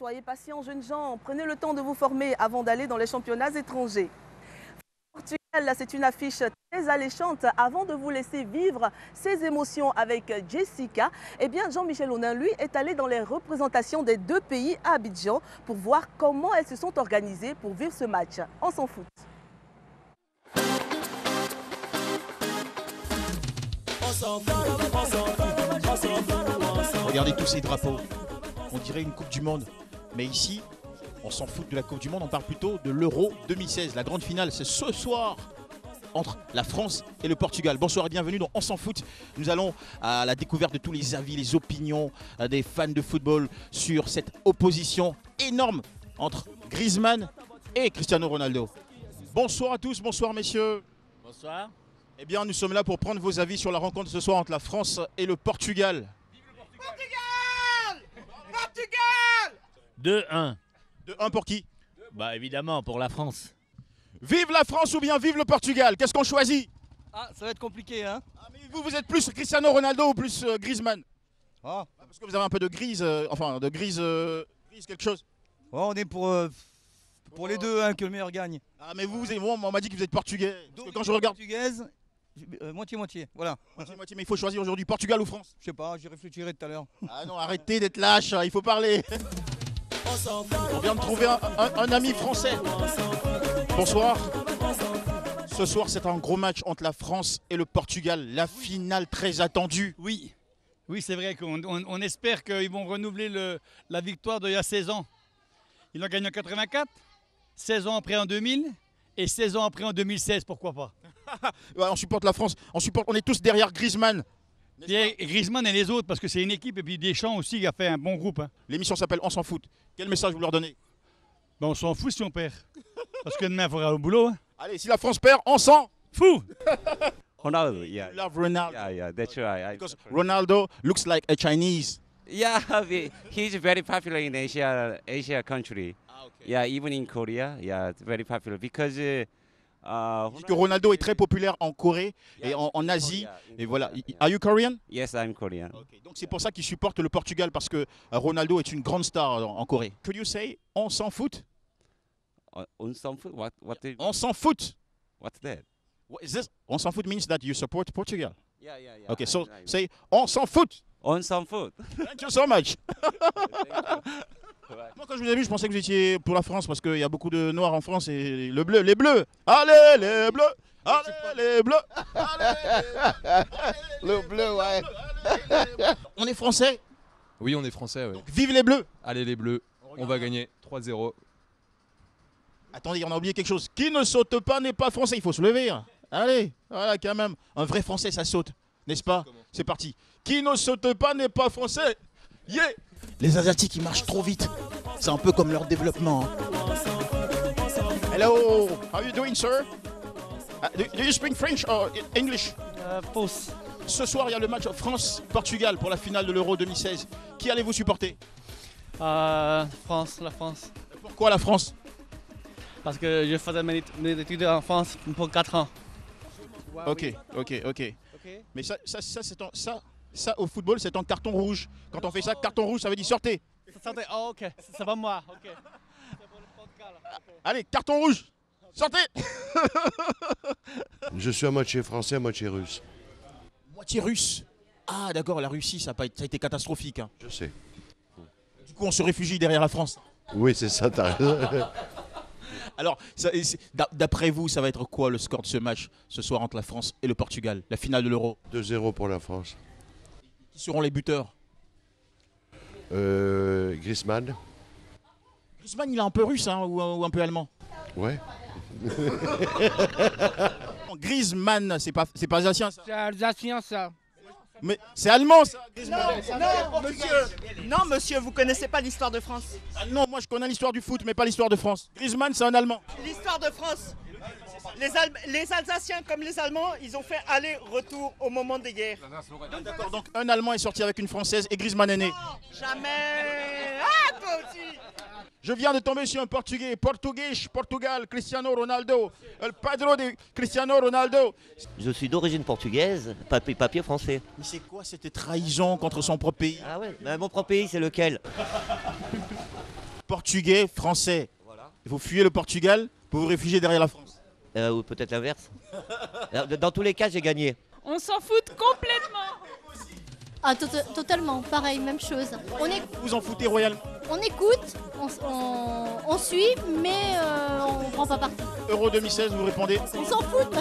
Soyez patients, jeunes gens. Prenez le temps de vous former avant d'aller dans les championnats étrangers. Portugal, c'est une affiche très alléchante. Avant de vous laisser vivre ces émotions avec Jessica, eh bien Jean-Michel Aunin, lui, est allé dans les représentations des deux pays à Abidjan pour voir comment elles se sont organisées pour vivre ce match. On s'en fout. Regardez tous ces drapeaux. On dirait une Coupe du Monde. Mais ici, on s'en fout de la Coupe du Monde. On parle plutôt de l'Euro 2016. La grande finale, c'est ce soir entre la France et le Portugal. Bonsoir et bienvenue dans On s'en fout. Nous allons à la découverte de tous les avis, les opinions des fans de football sur cette opposition énorme entre Griezmann et Cristiano Ronaldo. Bonsoir à tous, bonsoir messieurs. Bonsoir. Eh bien, nous sommes là pour prendre vos avis sur la rencontre ce soir entre la France et le Portugal. Portugal 2-1. 2-1 pour qui? Bah évidemment pour la France. Vive la France ou bien vive le Portugal? Qu'est-ce qu'on choisit? Ah, ça va être compliqué, hein. Ah, mais vous êtes plus Cristiano Ronaldo ou plus Griezmann? Ah. Parce que vous avez un peu de grise, grise quelque chose. Ouais, on est pour les deux, hein, que le meilleur gagne. Ah mais on m'a dit que vous êtes portugais. Parce que quand je regarde... Portugaise, moitié-moitié, voilà. Moitié, mais il faut choisir aujourd'hui Portugal ou France? Je sais pas, j'y réfléchirai tout à l'heure. Ah non, arrêtez d'être lâche, il faut parler. On vient de trouver un ami français. Bonsoir. Ce soir, c'est un gros match entre la France et le Portugal. La finale très attendue. Oui, c'est vrai qu'on espère qu'ils vont renouveler la victoire d'il y a 16 ans. Ils l'ont gagné en 84, 16 ans après en 2000 et 16 ans après en 2016, pourquoi pas. Ouais, on supporte la France, on est tous derrière Griezmann. Et Griezmann et les autres, parce que c'est une équipe, et puis Deschamps aussi qui a fait un bon groupe. Hein. L'émission s'appelle On s'en fout. Quel message vous leur donnez? Ben, on s'en fout si on perd. Parce que demain, il faudra au boulot. Hein. Allez, si la France perd, on s'en fout. Ronaldo, yeah. You love Ronaldo. Yeah, that's right. Because Ronaldo looks like a Chinese. Yeah, he's very popular in Asia country. Ah, okay. Yeah, even in Korea. Yeah, it's very popular because. Que Ronaldo est très populaire en Corée et en Asie. Et voilà. Are you Korean? Yes, I'm Korean. Okay. Donc c'est pour ça qu'il supporte le Portugal parce que Ronaldo est une grande star en Corée. Could you say on s'en fout? On s'en fout? What on s'en fout. What's that? What is this? On s'en fout means that you support Portugal. Yeah. Okay, so say on s'en fout. On s'en fout. Thank you so much. Moi, quand je vous ai vu, je pensais que vous étiez pour la France parce qu'il y a beaucoup de noirs en France et les bleus. Allez, les bleus. Allez, les bleus. Allez, le bleu, ouais. On est français? Oui, on est français, oui. Donc, vive les bleus. Allez, les bleus, on va gagner 3-0. Attendez, on a oublié quelque chose. Qui ne saute pas n'est pas français. Il faut se lever. Allez, voilà, quand même. Un vrai français, ça saute, n'est-ce pas? C'est parti. Qui ne saute pas n'est pas français. Yeah. Les Asiatiques, ils marchent trop vite. C'est un peu comme leur développement. Hello, how are you doing, sir? Do you speak French or English? Pause. Ce soir, il y a le match France-Portugal pour la finale de l'Euro 2016. Qui allez-vous supporter? France, la France. Pourquoi la France? Parce que je faisais mes études en France pour 4 ans. Ok. Mais ça, au football, c'est en carton rouge. Quand on fait ça, carton rouge, ça veut dire sortez. Sortez, oh, ok, c'est pas moi, ok. Allez, carton rouge, sortez. Je suis à moitié français, à moitié russe. Moitié russe. Ah d'accord, la Russie, ça a été catastrophique. Hein. Je sais. Du coup, on se réfugie derrière la France. Oui, c'est ça, t'as raison. Alors, d'après vous, ça va être quoi le score de ce match ce soir entre la France et le Portugal, la finale de l'Euro? 2-0 pour la France. Qui seront les buteurs? Griezmann. Griezmann, il est un peu russe hein, ou un peu allemand? Ouais. Griezmann, c'est pas alsacien ça? C'est alsacien ça. Mais c'est allemand ça, Griezmann. Non, monsieur, vous connaissez pas l'histoire de France. Ah non, moi je connais l'histoire du foot, mais pas l'histoire de France. Griezmann, c'est un Allemand. L'histoire de France. Les Alsaciens comme les Allemands, ils ont fait aller-retour au moment des guerres. D'accord, donc un Allemand est sorti avec une Française et Griezmann est né. Non, jamais. Ah, toi aussi. Je viens de tomber sur un Portugais, Portugal, Cristiano Ronaldo, le padre de Cristiano Ronaldo. Je suis d'origine portugaise, papier français. Mais c'est quoi cette trahison contre son propre pays? Ah ouais, mais mon propre pays c'est lequel? Portugais, Français. Voilà. Vous fuyez le Portugal pour vous réfugier derrière la France. Ou peut-être l'inverse. Dans tous les cas, j'ai gagné. On s'en fout complètement. Ah, totalement, pareil, même chose. Vous en foutez royalement. On écoute, on suit, mais on prend pas parti. Euro 2016, vous répondez. On s'en fout.